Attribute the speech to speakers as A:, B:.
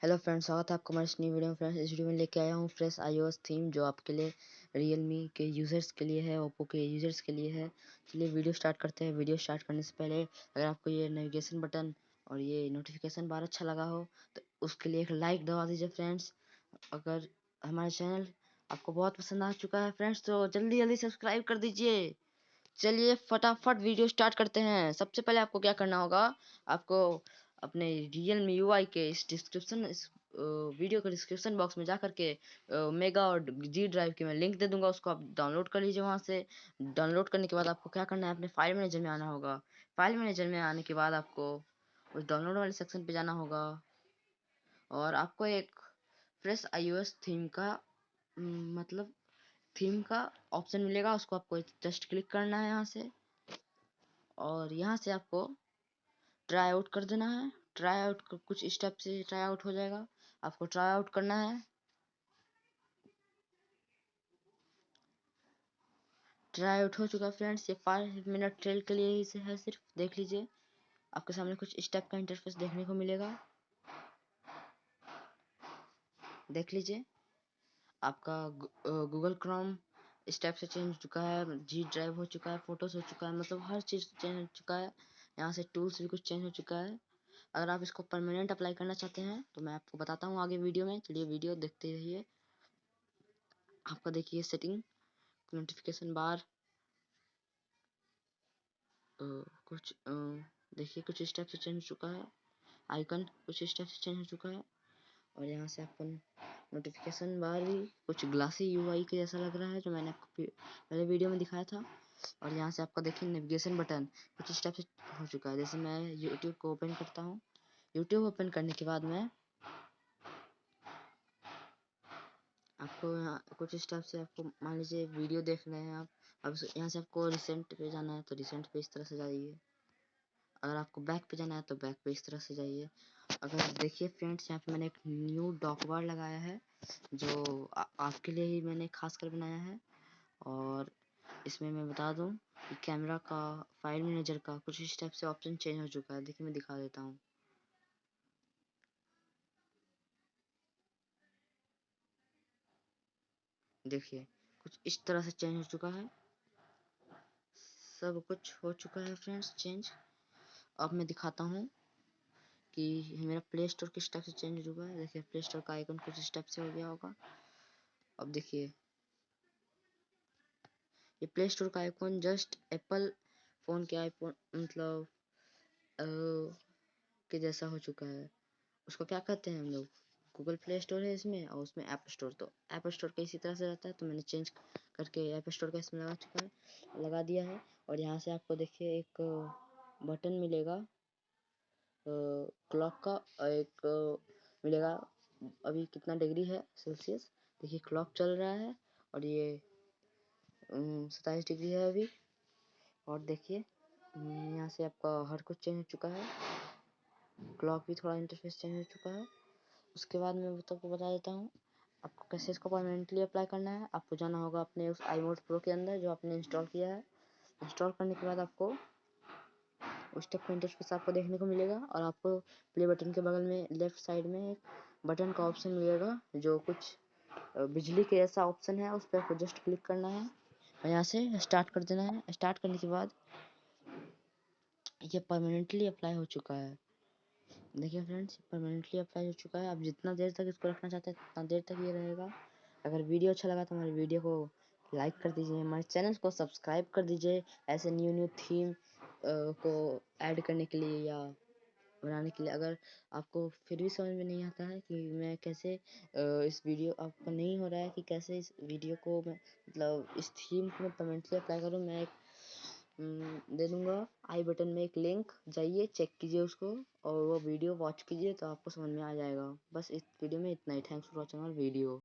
A: Hello friends, स्वागत है आपका हमारे इस नई वीडियो में। फ्रेंड्स, इस वीडियो में लेके आया हूँ फ्रेश iOS थीम जो आपके लिए Realme के यूज़र्स के लिए है, Oppo के यूज़र्स के लिए है। चलिए वीडियो स्टार्ट करते हैं। वीडियो स्टार्ट करने से पहले अगर आपको ये नेविगेशन बटन और ये नोटिफिकेशन बार अच्छा लगा हो तो उसके लिए एक लाइक दबा दीजिए फ्रेंड्स। अगर हमारा चैनल आपको बहुत पसंद आ चुका है फ्रेंड्स तो जल्दी जल्दी सब्सक्राइब कर दीजिए। चलिए फटाफट वीडियो स्टार्ट करते हैं। सबसे पहले आपको क्या करना होगा, आपको अपने Realme UI के इस वीडियो के डिस्क्रिप्शन बॉक्स में जा करके मेगा और जी ड्राइव की मैं लिंक दे दूंगा, उसको आप डाउनलोड कर लीजिए। वहां से डाउनलोड करने के बाद आपको क्या करना है, अपने फाइल मैनेजर में आना होगा। फाइल मैनेजर में आने के बाद आपको उस डाउनलोड वाले सेक्शन पे जाना होगा और आपको एक फ्रेश iOS थीम का मतलब थीम का ऑप्शन मिलेगा, उसको आपको जस्ट क्लिक करना है यहाँ से और यहाँ से आपको ट्राई आउट कर देना है। ट्राई आउट कुछ स्टेप से ट्राई आउट हो जाएगा, आपको ट्राई आउट करना है। ट्राई आउट हो चुका फ्रेंड्स, ये 5 मिनट ट्रेल के लिए ही है, सिर्फ देख लीजिए। आपके सामने कुछ स्टेप का इंटरफेस देखने को मिलेगा, देख लीजिए। आपका गूगल क्रोम स्टेप से चेंज हो चुका है, जी ड्राइव हो चुका है, फोटोज हो चुका है, मतलब हर चीज़ चेंज हो चुका है। यहाँ से टूल्स भी कुछ चेंज हो चुका है। अगर आप इसको परमानेंट अप्लाई करना चाहते हैं तो मैं आपको बताता हूँ आगे वीडियो में। चलिए वीडियो देखते रहिए। आपका देखिए सेटिंग, नोटिफिकेशन बार, कुछ देखिए कुछ स्टेप से चेंज हो चुका है। आइकन कुछ स्टेप से चेंज हो चुका है और यहाँ से आपको नोटिफिकेशन बार भी कुछ ग्लासी यूआई के जैसा लग रहा है, जो मैंने आपको पहले वीडियो में दिखाया था। और यहाँ से आपका देखिए नेविगेशन बटन कुछ स्टेप से हो चुका है। जैसे मैं यूट्यूब को ओपन करता हूँ, यूट्यूब ओपन करने के बाद मैं आपको यहाँ कुछ स्टेप से, आपको मान लीजिए वीडियो देख रहे हैं आप, अब यहाँ से आपको रिसेंट पे जाना है तो रिसेंट पे इस तरह से जाइए। अगर आपको बैक पे जाना है तो बैक पे इस तरह से जाइए। अगर देखिए फ्रेंड्स, यहाँ पे मैंने एक न्यू डॉक बार लगाया है जो आपके लिए ही मैंने खास कर बनाया है। और इसमें मैं बता दूं कि कैमरा का, फाइल मैनेजर का कुछ स्टेप से ऑप्शन चेंज हो चुका है। देखिए मैं दिखा देता हूँ। देखिए कुछ इस तरह से चेंज हो चुका है, सब कुछ हो चुका है फ्रेंड्स चेंज। अब मैं दिखाता हूँ कि मेरा प्ले स्टोर किस टाइप से चेंज हो चुका है। देखिए प्ले स्टोर का आइकन कुछ स्टेप से हो गया होगा। अब देखिए ये प्ले स्टोर का आइकॉन जस्ट एप्पल फ़ोन के आईफोन मतलब के जैसा हो चुका है। उसको क्या कहते हैं हम लोग, गूगल प्ले स्टोर है इसमें और उसमें ऐप स्टोर, तो ऐप स्टोर का इसी तरह से रहता है। तो मैंने चेंज करके ऐप स्टोर का इसमें लगा चुका है, लगा दिया है। और यहाँ से आपको देखिए एक बटन मिलेगा क्लॉक का, एक मिलेगा अभी कितना डिग्री है सेल्सियस। देखिए क्लॉक चल रहा है और ये 27 डिग्री है अभी। और देखिए यहाँ से आपका हर कुछ चेंज हो चुका है, क्लॉक भी थोड़ा इंटरफेस चेंज हो चुका है। उसके बाद मैं आपको बता देता हूँ आपको कैसे इसको परमानेंटली अप्लाई करना है। आपको जाना होगा अपने उस iMod प्रो के अंदर जो आपने इंस्टॉल किया है। इंस्टॉल करने के बाद आपको उस तक का इंटरफेस आपको देखने को मिलेगा और आपको प्ले बटन के बगल में लेफ्ट साइड में एक बटन का ऑप्शन मिलेगा जो कुछ बिजली के जैसा ऑप्शन है, उस पर आपको जस्ट क्लिक करना है और यहाँ से स्टार्ट कर देना है। स्टार्ट करने के बाद ये परमानेंटली अप्लाई हो चुका है। देखिए फ्रेंड्स परमानेंटली अप्लाई हो चुका है। आप जितना देर तक इसको रखना चाहते हैं उतना देर तक ये रहेगा। अगर वीडियो अच्छा लगा तो हमारे वीडियो को लाइक कर दीजिए, हमारे चैनल को सब्सक्राइब कर दीजिए ऐसे न्यू न्यू थीम को ऐड करने के लिए या बनाने के लिए। अगर आपको फिर भी समझ में नहीं आता है कि मैं कैसे इस वीडियो आपको नहीं हो रहा है कि कैसे इस वीडियो को मैं मतलब इस थीम को मैं परमानेंटली अप्लाई करूँ, मैं एक दे दूंगा आई बटन में एक लिंक, जाइए चेक कीजिए उसको और वो वीडियो वॉच कीजिए तो आपको समझ में आ जाएगा। बस इस वीडियो में इतना ही। Thanks for watching our video.